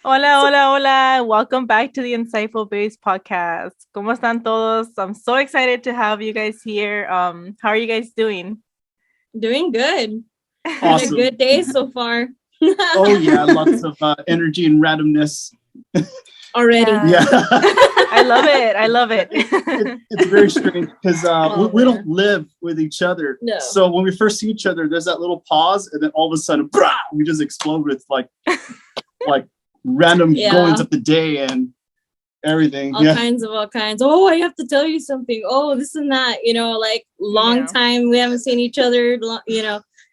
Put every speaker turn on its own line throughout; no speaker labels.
Hola, hola, hola. Welcome back to the Insightfulbabes podcast. ¿Cómo están todos? I'm so excited to have you guys here. How are you guys doing?
Doing good.
Awesome.
Had a good day so far.
Oh yeah, lots of energy and randomness.
Already.
Yeah.
I love it.
It's very strange because we don't live with each other.
No.
So when we first see each other, there's that little pause, and then all of a sudden, brah, we just explode with like random goings of the day and everything.
All kinds. Oh, I have to tell you something. Oh, this and that. Like long time we haven't seen each other.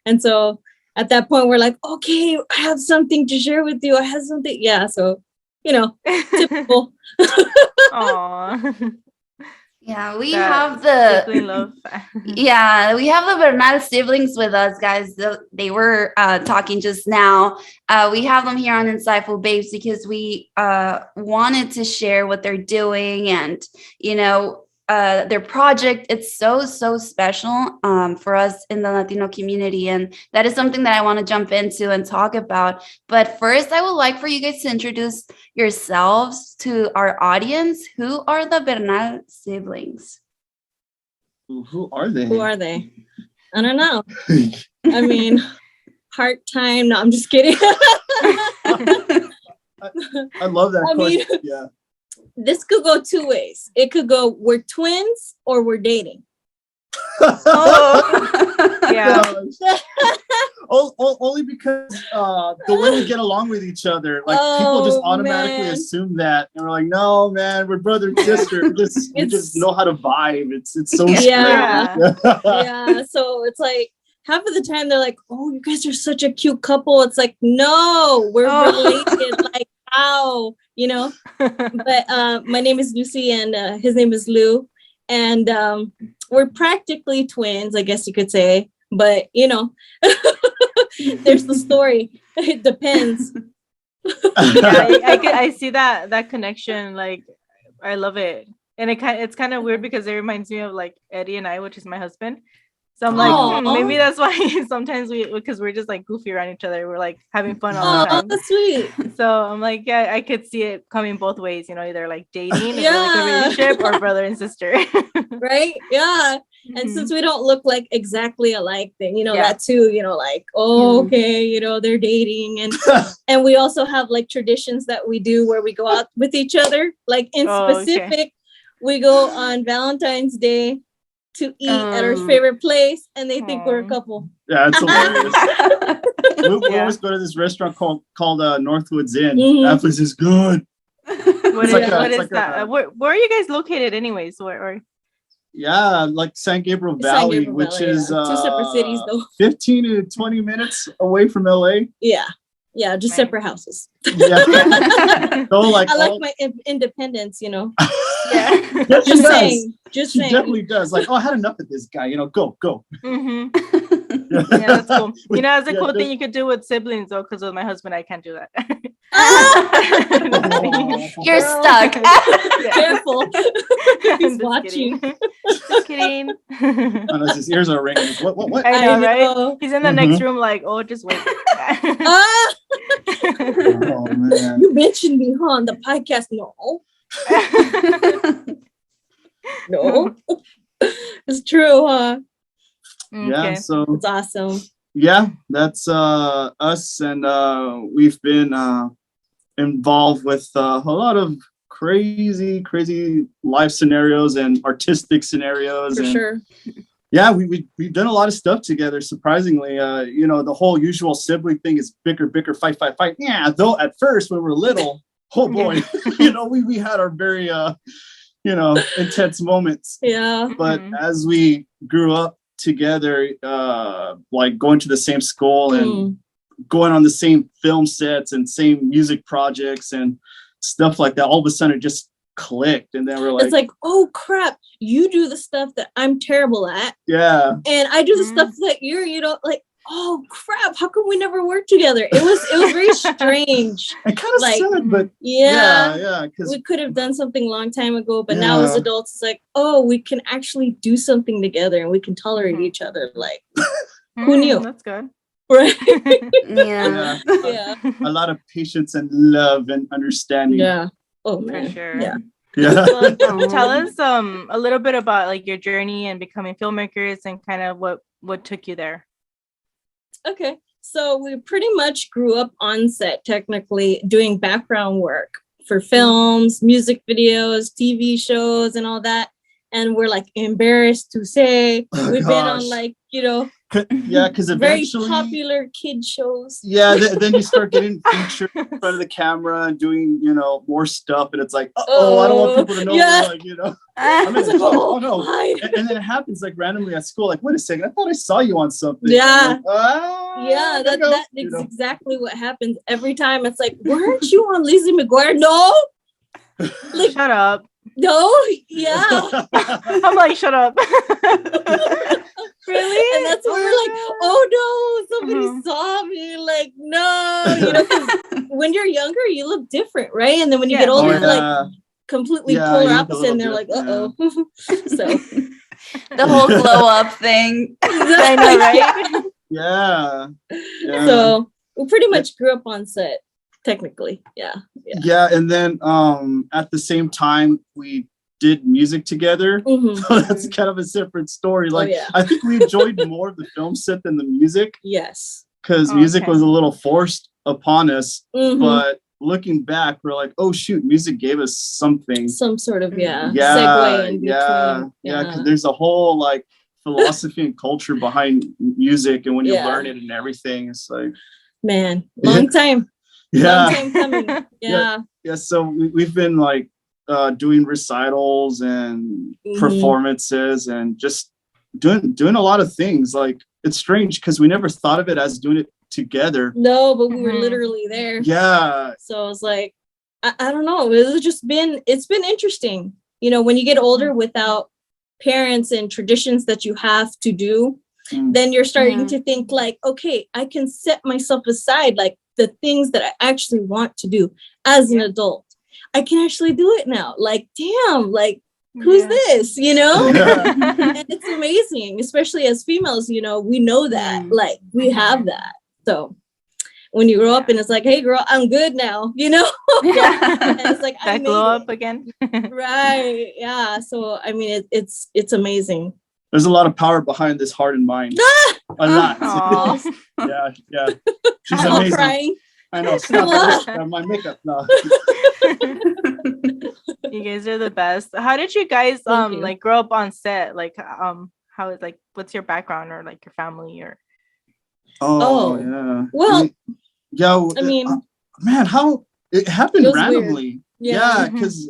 And so at that point we're like, okay, I have something to share with you. I have something. Yeah. So typical.
Aww.
Yeah, we have the
love.
Yeah, we have the Bernal Siblings with us, guys. They were talking just now. We have them here on Insightfulbabes because we wanted to share what they're doing and their project. It's so special for us in the Latino community, and that is something that I want to jump into and talk about. But first, I would like for you guys to introduce yourselves to our audience. Who are the Bernal Siblings?
Who are they?
I don't know. I mean, part-time. No, I'm just kidding.
I love that question. Yeah.
This could go two ways. It could go, we're twins or we're dating.
Yeah.
Only because the way we get along with each other, like people just automatically assume that, and we're like, no, man, we're brother and sister. We just know how to vibe. It's so
yeah. So it's like half of the time they're like, oh, you guys are such a cute couple. It's like, no, we're related. Like how? But my name is Lucy and his name is Lou, and we're practically twins, I guess you could say, but there's the story. It depends.
I see that connection. Like, I love it, and it's kind of weird because it reminds me of like Eddie and I, which is my husband. So I'm like, maybe that's why sometimes because we're just like goofy around each other. We're like having fun all the time.
Oh, that's sweet.
So I'm like, yeah, I could see it coming both ways, either like dating, like a relationship, or brother and sister.
Right? Yeah. And since we don't look like exactly alike, then that too, like, okay, they're dating, and we also have like traditions that we do where we go out with each other. Like in specific, we go on Valentine's Day to eat at our favorite place, and they think we're a couple.
Yeah, it's hilarious. We always go to this restaurant called Northwoods Inn. That place is good.
What is that? Where are you guys located anyways?
Yeah, like San Gabriel Valley, which is
2 separate cities though.
15 to 20 minutes away from LA.
Yeah, just separate houses.
Yeah. So like
I like my independence,
Yeah.
Just saying.
She
definitely does. Like, I had enough of this guy. Go.
Mm-hmm. Yeah, that's cool. That's a cool thing you could do with siblings, though, because with my husband, I can't do that.
You're stuck.
Careful. He's watching.
Just kidding.
His ears are ringing. What?
I know, right? He's in the next room, like, just wait.
Oh man!
You mentioned me on the podcast. No, it's true, huh?
Yeah, so
it's awesome.
Yeah, that's us, and we've been involved with a lot of crazy life scenarios and artistic scenarios.
For sure.
Yeah, we've done a lot of stuff together. Surprisingly, the whole usual sibling thing is bicker, fight. Yeah, though at first when we were little, oh boy, we had our very intense moments.
Yeah.
But as we grew up together, like going to the same school and going on the same film sets and same music projects and stuff like that, all of a sudden it just clicked, and then we're like,
it's like, oh crap, you do the stuff that I'm terrible at, and I do the stuff that you're like, oh crap, how come we never worked together? It was very strange.
And kind of sad, but
yeah, because we could have done something a long time ago, but now as adults it's like, oh, we can actually do something together and we can tolerate each other. Like, who knew?
That's good.
Right.
Yeah.
Yeah.
A lot of patience and love and understanding.
Yeah. Oh
For
man.
sure.
Yeah.
Yeah.
So tell us a little bit about like your journey and becoming filmmakers and kind of what took you there.
Okay. So we pretty much grew up on set, technically doing background work for films, music videos, TV shows, and all that. And we're like embarrassed to say we've been on like,
Yeah, because
very
eventually,
popular kid shows.
yeah, then you start getting featured in front of the camera and doing, more stuff, and it's like, oh, I don't want people to know.
Yeah.
We're like, I'm in
It's like,
oh no,
hi.
and then it happens like randomly at school. Like, wait a second, I thought I saw you on something.
Yeah.
Like,
Yeah,
there you go,
that is exactly what happens every time. It's like, weren't you on Lizzie McGuire? No, like,
Shut up.
no, yeah.
I'm like, shut up. Really?
And that's when we're like, oh no, somebody saw me. Like, no, 'cause when you're younger, you look different, right? And then when you get older, you're like completely polar
you look a
opposite,
little
and they're like,
different,
so
The whole glow up thing.
I know, right?
yeah.
So we pretty much grew up on set, technically. Yeah.
And then at the same time we did music together.
Mhm.
So that's kind of a separate story. Like,
yeah.
I think we enjoyed more of the film set than the music,
Yes.
because
Oh,
music
okay.
was a little forced upon us.
Mhm.
But looking back, we're like, oh shoot, music gave us something.
Some sort of segue
Yeah,
in between.
yeah. Because there's a whole like philosophy and culture behind music, and when you
Yeah.
learn it and everything, it's like,
Man, long time. Long
yeah,
time coming. Yeah.
yeah. So we've been like doing recitals and
Mhm.
performances and just doing a lot of things. Like, it's strange because we never thought of it as doing it together.
No, but we were
Mhm.
literally there.
Yeah,
So I was like, I don't know. It's been interesting. When you get older without parents and traditions that you have to do,
Mm.
then you're starting
Yeah.
to think like, okay, I can set myself aside, like the things that I actually want to do as an adult. I can actually do it now. Like, damn, like, who's this?
Yeah.
And it's amazing, especially as females, we know that, like, we have that. So when you grow up and it's like, hey girl, I'm good now,
Yeah.
And it's like, I
That glow
made
up again.
right. Yeah. So I mean, it's amazing.
There's a lot of power behind this heart and mind. A lot.
Aw.
Yeah. She's
I'm all
amazing.
crying.
I know. Stop it. My makeup. No.
You guys are the best. How did you guys
Thank you.
like grow up on set? Like how is like what's your background or like your family or
Oh,
Oh.
yeah.
Well,
yeah.
I mean,
Man, how it happened
It was
randomly.
yeah.
Yeah, because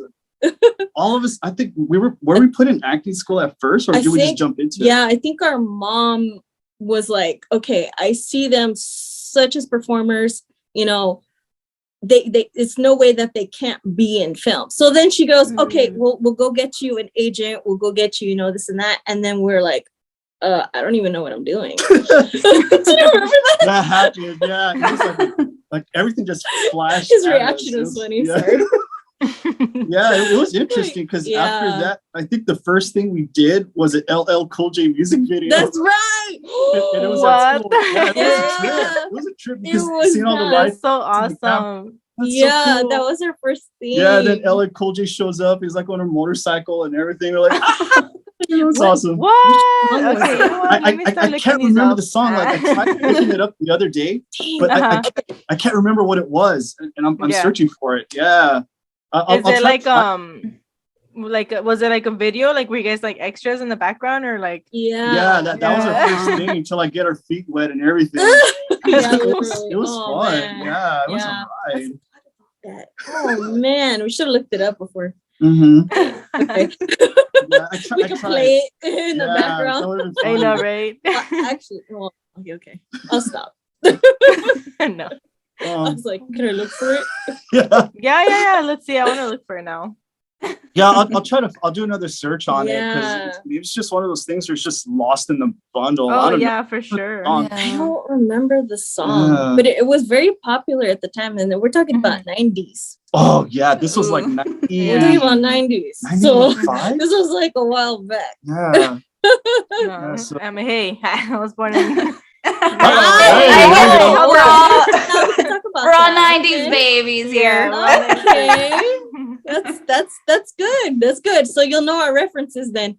all of us, I think were we put in acting school at first, or
I
did we just
think-
jump into it?
Yeah, I think our mom was like, okay, I see them such as performers, they it's no way that they can't be in film. So then she goes, okay, we'll go get you an agent, we'll go get you, this and that. And then we're like, I don't even know what I'm doing. Do you remember that?
That happened. Yeah, it was like everything just flashed.
His
at
reaction
us.
was funny.
Yeah.
Sorry.
Yeah, it was interesting because
Yeah.
after that, I think the first thing we did was an LL Cool J music video.
That's right.
And it was
What?
at school. Yeah, it was a
Yeah.
trip. It was a trip
It
because
was
seeing all the
nuts.
lights.
That's so awesome.
That's so
Yeah,
cool.
that was our first thing.
Yeah, then LL Cool J shows up. He's like on a motorcycle and everything. We're like, it's awesome.
What?
song was
Okay,
it?
you know what? Let me start
I
looking
can't
these
remember
up.
the song. Like, I tried looking it up the other day,
Dang.
but
Uh-huh.
I can't remember what it was, and I'm
Yeah.
searching for it. Yeah. I'll
Is it
try-
like was it like a video? Like were you guys like extras in the background or like
Yeah, that was our
Yeah.
first thing until I get our feet wet and everything.
Yeah,
it was
literally. Oh,
fun.
man.
Yeah, it was
Yeah.
a ride.
That. Oh man, we should have looked it up before.
Mm-hmm.
Okay.
Yeah,
We could play it in the
Yeah,
background.
that would've
I
been
know,
fun.
right?
Actually, well, okay. I'll stop.
No.
I was like, can I look for it?
Yeah,
Yeah. Let's see. I want to look for it now.
I'll do another search on it
Yeah.
because it's just one of those things where it's just lost in the bundle. I
Oh
don't
yeah, for sure.
know.
I don't remember the song,
Yeah.
but it was very popular at the time. And then we're talking about 90s.
Oh yeah, this was like
Ooh.
90.
We're
Yeah.
talking about 90s. So
95?
this was like a while back.
Yeah.
No,
so-
I mean, hey, I was born in
We're all 90s babies here.
Okay. That's good. That's good. So you'll know our references then.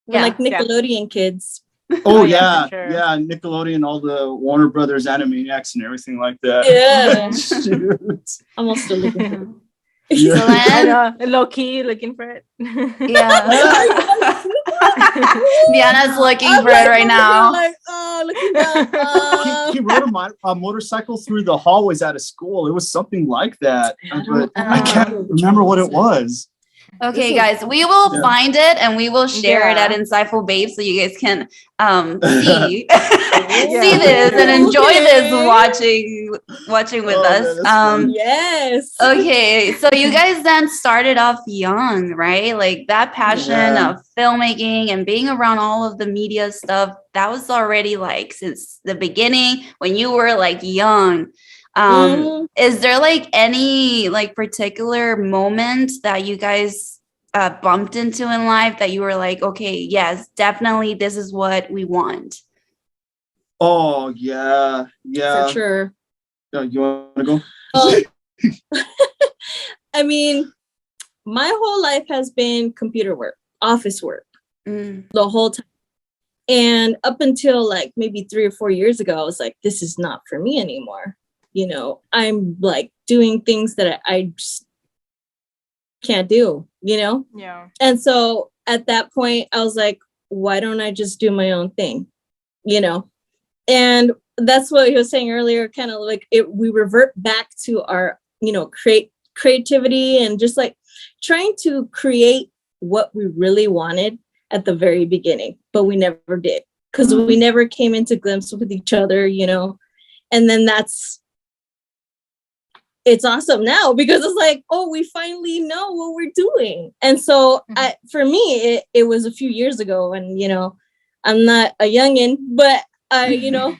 We're like Nickelodeon kids.
Oh yeah,
sure.
yeah, Nickelodeon, all the Warner Brothers Animaniacs and everything like that.
Yeah.
Shoot.
I'm also looking for it.
Yeah.
So
I
then,
know, low key looking for it.
yeah. Diana's looking
I'm
for it right
over
now.
here like, oh, looking down.
He rode a motorcycle through the hallways out of school. It was something like that, but I can't remember what it was.
Okay, guys, we will find it and we will share it at Insightful Babes so you guys can see see this and enjoy this watching with us.
Yes.
Okay, so you guys then started off young, right? Like that passion of filmmaking and being around all of the media stuff, that was already like since the beginning when you were like young. Is there like any like particular moment that you guys bumped into in life that you were like, okay, yes, definitely this is what we want?
Oh yeah,
For sure.
You want to go?
I mean, my whole life has been computer work, office work, the whole time. And up until like maybe 3 or 4 years ago, I was like, this is not for me anymore. You know, I'm like doing things that I just can't do, you know?
Yeah.
And so at that point, I was like, why don't I just do my own thing, you know? And that's what he was saying earlier, kind of like we revert back to our, you know, creativity and just like trying to create what we really wanted at the very beginning, but we never did because we never came into glimpse with each other, you know? And then it's awesome now because it's like, oh, we finally know what we're doing. And so for me, it was a few years ago and, you know, I'm not a youngin', but, you know,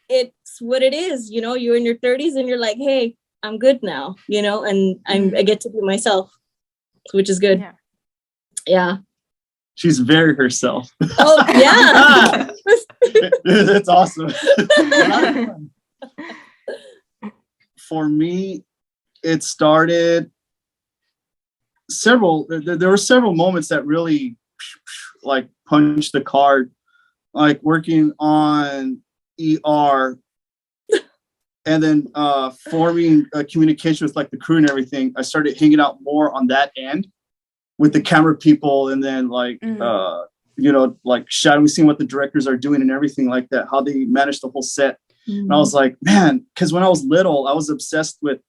it's what it is. You know, you're in your 30s and you're like, hey, I'm good now, you know, and I get to be myself, which is good. Yeah.
She's very herself.
Oh, yeah.
That's awesome. For me, it started there were several moments that really like punched the card, like working on ER and then forming a communication with like the crew and everything. I started hanging out more on that end with the camera people and then like, you know, like shadowing, seeing what the directors are doing and everything like that, how they manage the whole set. And I was like, man, because when I was little, I was obsessed with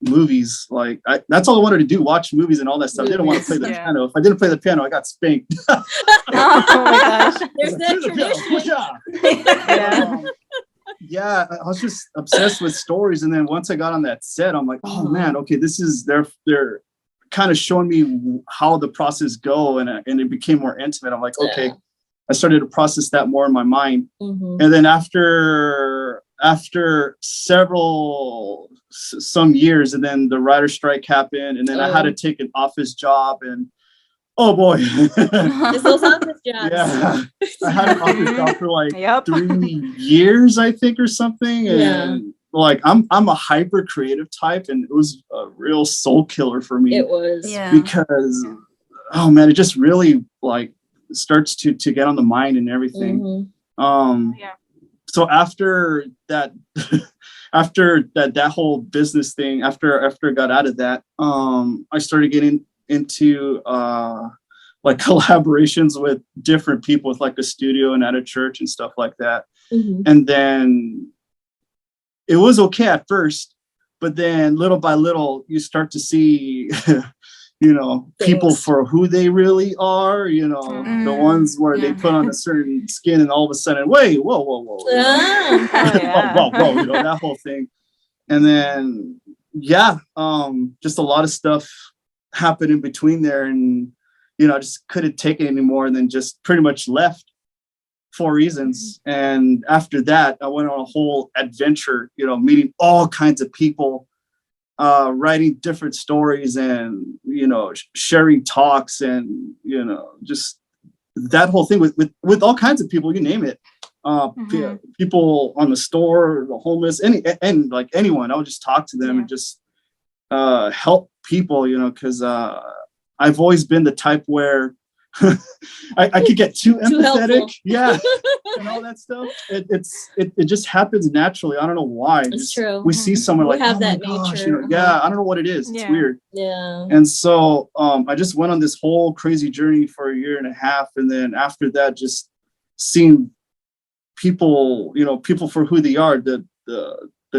movies. Like that's all I wanted to do, watch movies and all that stuff. I didn't want to play the piano. If I didn't play the piano, I got spanked.
Oh my gosh.
There's that tradition.
Yeah, I was just obsessed with stories. And then once I got on that set, I'm like, oh man, okay, this is they're kind of showing me how the process go. And it became more intimate. I'm like, okay. I started to process that more in my mind. And then after some years, and then the writer strike happened, and then I had to take an office job, and oh boy.
It's those office jobs.
Yeah. I had an office job for like 3 years, I think, or something. And like I'm a hyper creative type, and it was a real soul killer for me.
It was.
Because oh man, it just really like starts to get on the mind and everything. So after that whole business thing, after I got out of that, I started getting into like collaborations with different people, with like a studio and at a church and stuff like that. And then it was okay at first, but then little by little you start to see you know, people for who they really are, you know, the ones where they put on a certain skin and all of a sudden, wait, whoa. Whoa, you know, that whole thing. And then, just a lot of stuff happened in between there. And, you know, I just couldn't take it anymore and then just pretty much left for reasons. And after that, I went on a whole adventure, you know, meeting all kinds of people, writing different stories and, you know, sharing talks and, you know, just that whole thing with all kinds of people, you name it. people on the store, the homeless, and like anyone. I would just talk to them and just help people, you know, because I've always been the type where I could get too empathetic, and all that stuff. It just happens naturally. I don't know why.
It's true.
We see someone like,
have
oh
that
my gosh,
nature.
you know, I don't know what it is. It's weird.
Yeah.
And so I just went on this whole crazy journey for 1.5 years, and then after that, just seeing people, you know, people for who they are, the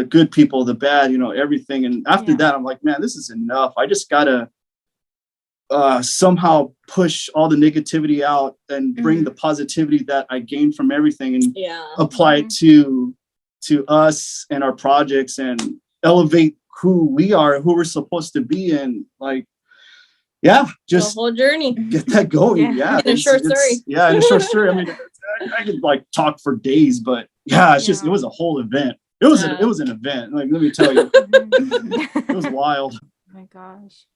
good people, the bad, you know, everything. And after that, I'm like, man, this is enough. I just gotta somehow push all the negativity out and bring the positivity that I gained from everything and apply it to us and our projects and elevate who we are, who we're supposed to be, and like, just
the whole journey.
Get that going.
In a short story.
In a short story. I mean, I could like talk for days, but it's just, it was a whole event. It was an event. Like, let me tell you, it was wild.
Oh my gosh.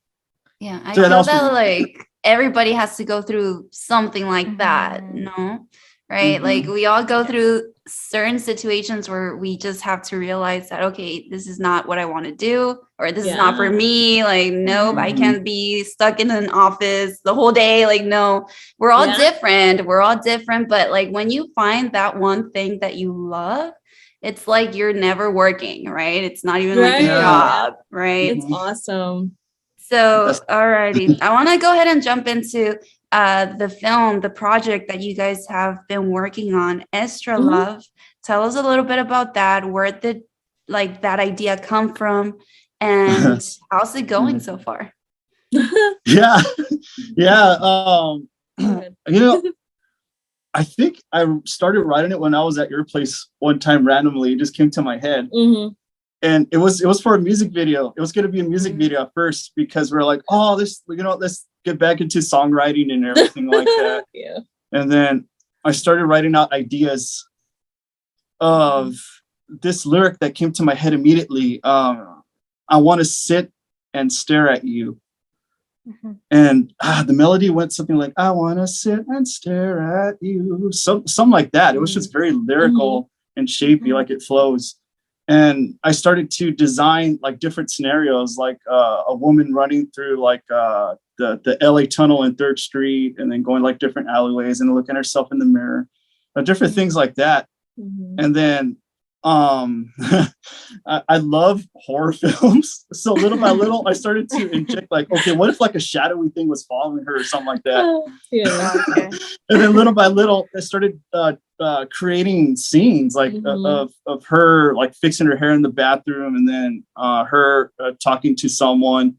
Yeah, I feel that like everybody has to go through something like that, no? Right? Like we all go through certain situations where we just have to realize that, okay, this is not what I want to do, or this is not for me. Like, nope, I can't be stuck in an office the whole day. Like, no, we're all different. We're all different. But like when you find that one thing that you love, it's like you're never working, right? It's not even like a job, right?
It's awesome.
So, alrighty, I want to go ahead and jump into the project that you guys have been working on, Estra Love. Tell us a little bit about that. Where did like that idea come from, and how's it going so far?
You know, I think I started writing it when I was at your place one time randomly. It just came to my head. And it was for a music video. It was going to be a music video at first because we're like, oh, this, you know, let's get back into songwriting and everything like that. And then I started writing out ideas of this lyric that came to my head immediately. I want to sit and stare at you. And the melody went something like, I want to sit and stare at you. Something like that. It was just very lyrical and shapy, like it flows. And I started to design like different scenarios, like a woman running through like the LA tunnel in 3rd Street and then going like different alleyways and looking at herself in the mirror, different things like that. And then I love horror films. So little by little, I started to inject like, okay, what if like a shadowy thing was following her or something like that? And then little by little, I started creating scenes like of her like fixing her hair in the bathroom, and then her talking to someone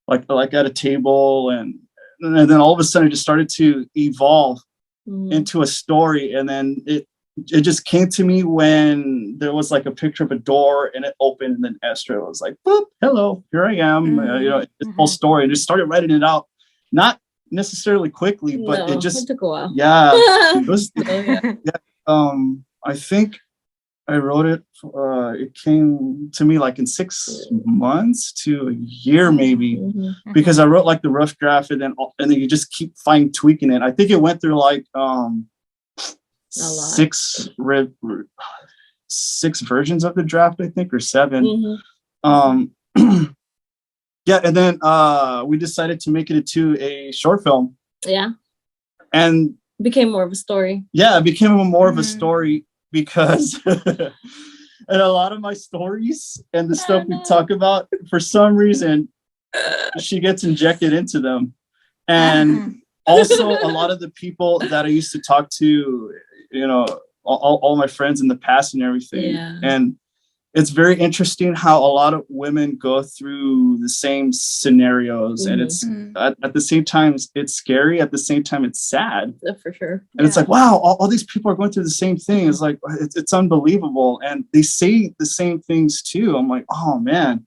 like at a table, and then all of a sudden it just started to evolve into a story. And then it just came to me when there was like a picture of a door and it opened, and then Estra was like, boop, hello, here I am. You know, this whole story, and just started writing it out, not necessarily quickly, but it took a while. It was, I think I wrote it. It came to me like in 6 months to a year, maybe, because I wrote like the rough draft, and then you just keep fine tweaking it. I think it went through like six versions of the draft, I think, or 7. And then we decided to make it into a short film. And
it became more of a story.
It became more of a story because and a lot of my stories and the stuff we talk about, for some reason, she gets injected into them. And also a lot of the people that I used to talk to, you know, all my friends in the past and everything. And it's very interesting how a lot of women go through the same scenarios, and it's at the same time it's scary, at the same time it's sad.
For sure.
And it's like, wow, all these people are going through the same thing. It's like, it's unbelievable. And they say the same things too. I'm like, oh man.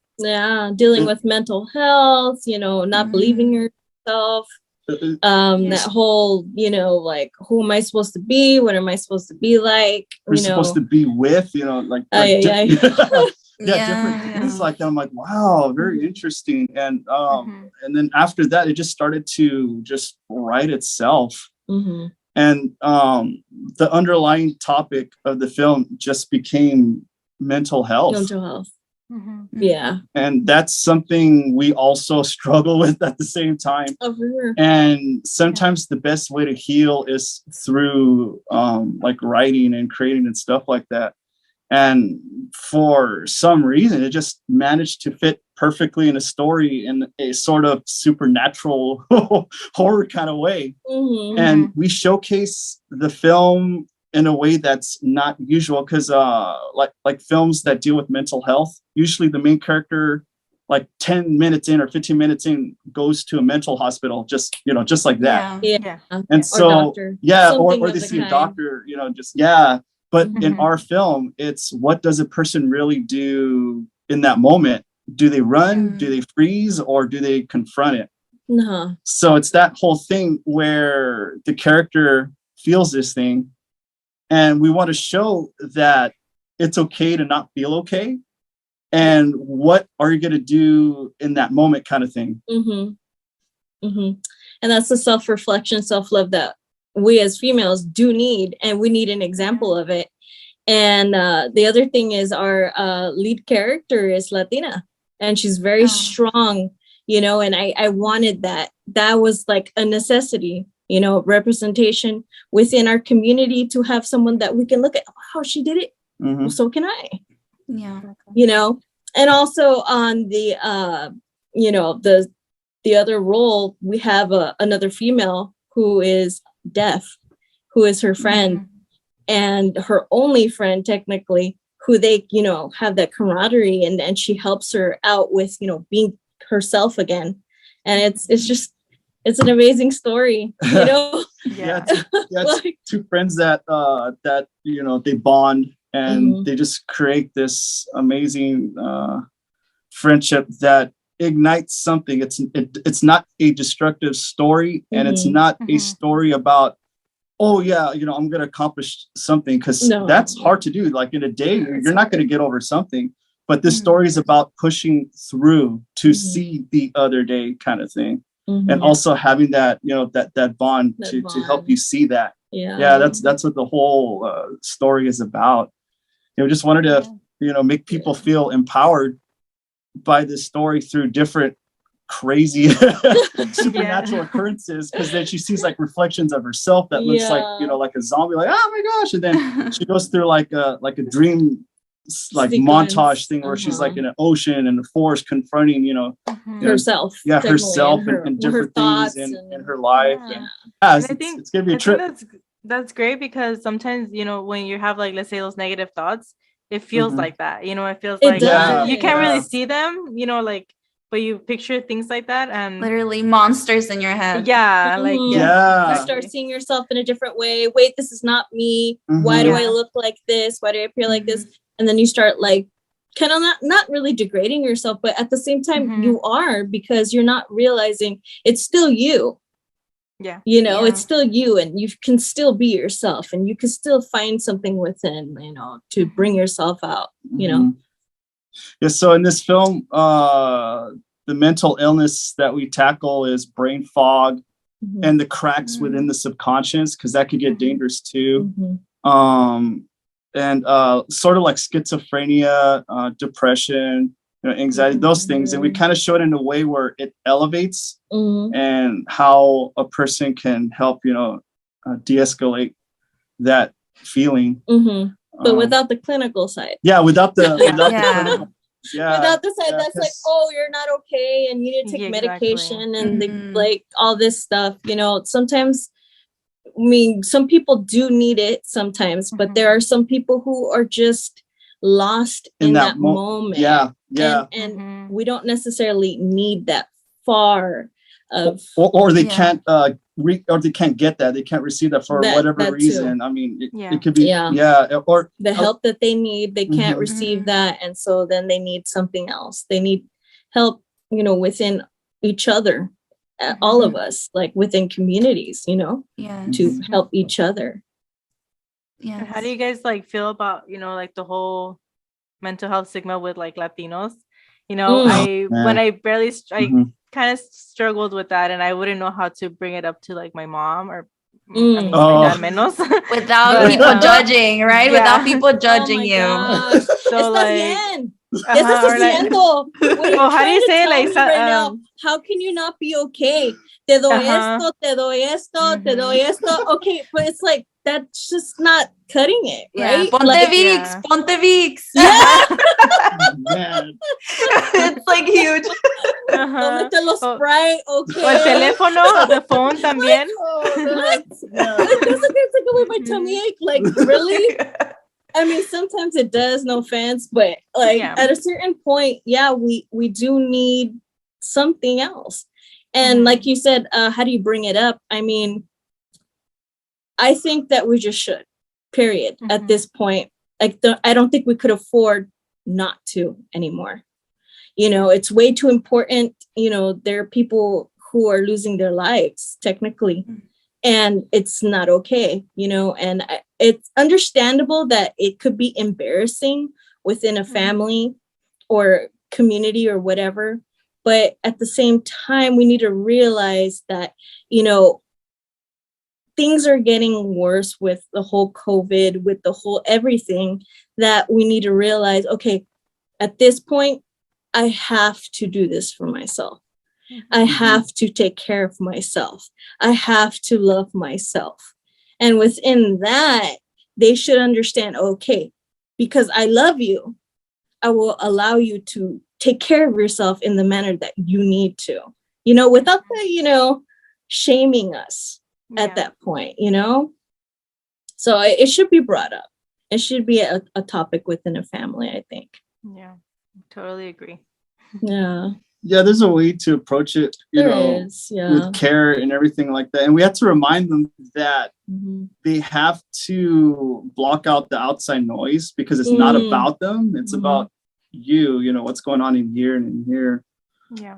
Dealing with mental health, you know, not believing yourself. That whole, you know, like, who am I supposed to be? What am I supposed to be like?
We're supposed to be with, you know, like different things like that. I'm like, wow, very interesting. And and then after that, it just started to just write itself. And the underlying topic of the film just became mental health.
Mental health.
Mhm.
Yeah.
And that's something we also struggle with at the same time.
Oh, for sure.
And sometimes the best way to heal is through like writing and creating and stuff like that. And for some reason, it just managed to fit perfectly in a story in a sort of supernatural horror kind of way.
Mhm.
And we showcase the film in a way that's not usual, because like films that deal with mental health, usually the main character, like 10 minutes in or 15 minutes in, goes to a mental hospital, just like that.
Yeah.
Yeah.
And
Or
so
doctor.
yeah,
Something
or
of
they
the
see a
kind.
doctor, just but in
Mhm.
our film, it's what does a person really do in that moment? Do they run? Do they freeze? Or do they confront it?
No.
So it's that whole thing where the character feels this thing, and we want to show that it's okay to not feel okay. And what are you going to do in that moment, kind of thing.
Mm-hmm. Mm-hmm. And that's the self-reflection, self-love that we as females do need, and we need an example of it. And the other thing is our lead character is Latina, and she's very strong, and I wanted that. That was like a necessity, representation within our community, to have someone that we can look at. Wow, she did it.
Mhm.
Well, so can I.
Yeah.
And also on the the other role, we have another female who is deaf, who is her friend, and her only friend technically, who they have that camaraderie, and she helps her out with being herself again. And it's an amazing story.
Yeah, two friends that they bond, and they just create this amazing friendship that ignites something. It's not a destructive story, and it's not a story about, oh yeah, I'm going to accomplish something, because that's hard to do. Like in a day, you're not going to get over something. But this story is about pushing through to see the other day, kind of thing. And also having that, that bond to help you see that. Yeah, that's what the whole story is about. Just wanted to, make people feel empowered by this story through different crazy supernatural occurrences, because then she sees like reflections of herself that looks like like a zombie, like, oh my gosh, and then she goes through like a dream like sequence, montage thing where she's like in an ocean and the forest confronting
herself,
herself and different things in her life. And I think it's gonna be a trip.
That's great, because sometimes when you have, like, let's say, those negative thoughts, it feels like that. It feels like you can't really see them, like, but you picture things like that, and
literally monsters in your head.
You start seeing yourself in a different way. Wait, this is not me. Why do I look like this? Why do I appear like this? And then you start like kind of not really degrading yourself, but at the same time you are, because you're not realizing it's still you. It's still you, and you can still be yourself, and you can still find something within, to bring yourself out,
Yeah, so in this film, the mental illness that we tackle is brain fog and the cracks within the subconscious, because that could get dangerous too. And sort of like schizophrenia, depression, anxiety, those things. And we kind of show it in a way where it elevates and how a person can help, de-escalate that feeling.
But without the clinical side.
Without the
side that's like, oh, you're not okay, and you need to take medication and like all this stuff. Sometimes, I mean, some people do need it sometimes, but there are some people who are just lost in that moment. And we don't necessarily need that far of,
or they can't or they can't get that, they can't receive that for whatever reason too. I mean, it could be or
the help that they need, they can't receive that, and so then they need something else. They need help, within each other, all of us, like within communities, to help each other.
And how do you guys like feel about like the whole mental health stigma with like Latinos? When I kind of struggled with that, and I wouldn't know how to bring it up to like my mom or I mean,
Oh.
al menos.
Without
But,
people judging, right?
yeah.
Without people judging you.
So
Está
like,
bien. ¿Qué estás
or like,
haciendo? What are you
well, how do you
trying to
say
tell
like
me right now? How can you not be okay? Te doy esto, te doy esto, te doy esto. Okay, but it's like that's just not cutting it, right?
Yeah. Ponte
Like,
Vicks, Ponte Vicks.
yeah.
Man.
It's like huge.
Tómate los
O
Sprite,
o el
okay.
teléfono, the phone también.
What?
Yeah.
It doesn't take away my tummy ache. Like, really? I mean, sometimes it does, no offense, but like at a certain point, yeah, we do need something else. And like you said, how do you bring it up? I mean, I think that we just should, period, at this point. Like, I don't think we could afford not to anymore. You know, it's way too important. You know, there are people who are losing their lives technically, and it's not okay, you know, and it's understandable that it could be embarrassing within a family or community or whatever. But at the same time, we need to realize that, you know, things are getting worse with the whole COVID, with the whole everything, that we need to realize, okay, at this point, I have to do this for myself. I have to take care of myself. I have to love myself. And within that, they should understand, okay, because I love you, I will allow you to take care of yourself in the manner that you need to, you know, without the, you know, shaming us at that point, you know? So it should be brought up. It should be a topic within a family, I think.
Yeah, totally agree.
Yeah.
Yeah, there's a way to approach it, you know, with care and everything like that. And we have to remind them that they have to block out the outside noise, because it's not about them. It's about you know, what's going on in here and in here.
Yeah.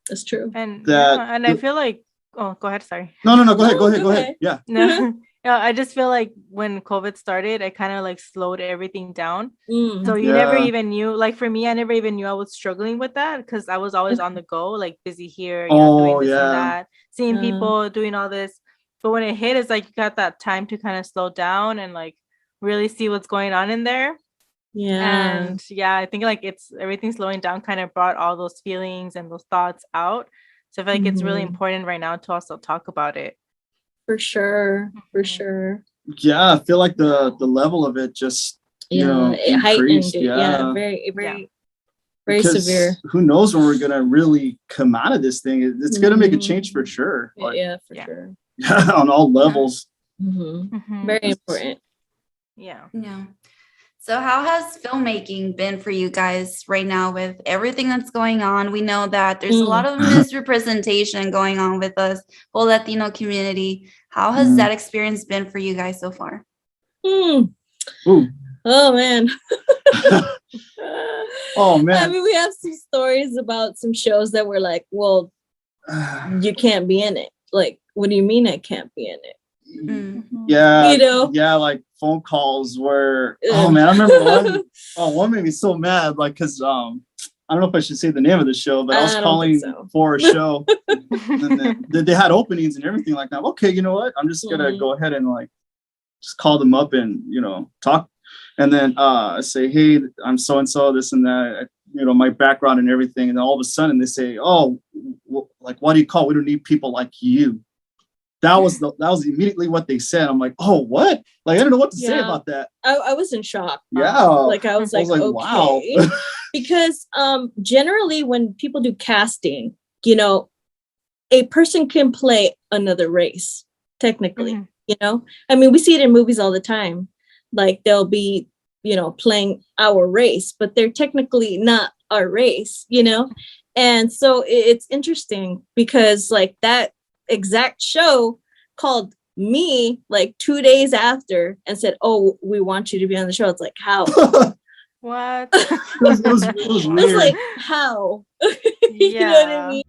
That's true.
And I feel like, oh, go ahead. Sorry.
No, go ahead. Yeah.
No. Yeah, I just feel like when COVID started, I kind of like slowed everything down. So you never even knew, like for me, I never even knew I was struggling with that, because I was always on the go, like busy here, you know, doing this and that, seeing people, doing all this. But when it hit, it's like you got that time to kind of slow down and like really see what's going on in there.
Yeah.
And I think like it's everything slowing down kind of brought all those feelings and those thoughts out. So I feel like it's really important right now to also talk about it.
For sure. For sure.
Yeah, I feel like the level of it just, you know,
it heightened.
Yeah.
Very
because
severe.
Who knows when we're gonna really come out of this thing? It's gonna make a change for sure. Like,
for sure.
On all levels.
Very important.
Yeah.
So how has filmmaking been for you guys right now with everything that's going on? We know that there's a lot of misrepresentation going on with us, whole Latino community. How has that experience been for you guys so far?
Oh, man.
Oh, man.
I mean, we have some stories about some shows that were like, well, you can't be in it. Like, what do you mean I can't be in it?
Yeah,
you know,
like phone calls were, oh man, I remember one made me so mad, like, because I don't know if I should say the name of the show, but I was calling for a show and they had openings and everything like that. Okay, you know what, I'm just gonna go ahead and like just call them up and, you know, talk, and then say, hey, I'm so and so, this and that, you know, my background and everything, and then all of a sudden they say, oh, like, why do you call? We don't need people like you. That was immediately what they said. I'm like, oh, what? Like, I don't know what to say about that.
I was in shock.
Yeah.
Like, I was like, okay.
Wow.
Because generally when people do casting, you know, a person can play another race, technically, you know? I mean, we see it in movies all the time. Like, they'll be, you know, playing our race, but they're technically not our race, you know? And so it's interesting because like that exact show called me like 2 days after and said, oh, we want you to be on the show. It's like, how?
What?
It was
I was like, how? You know what I mean?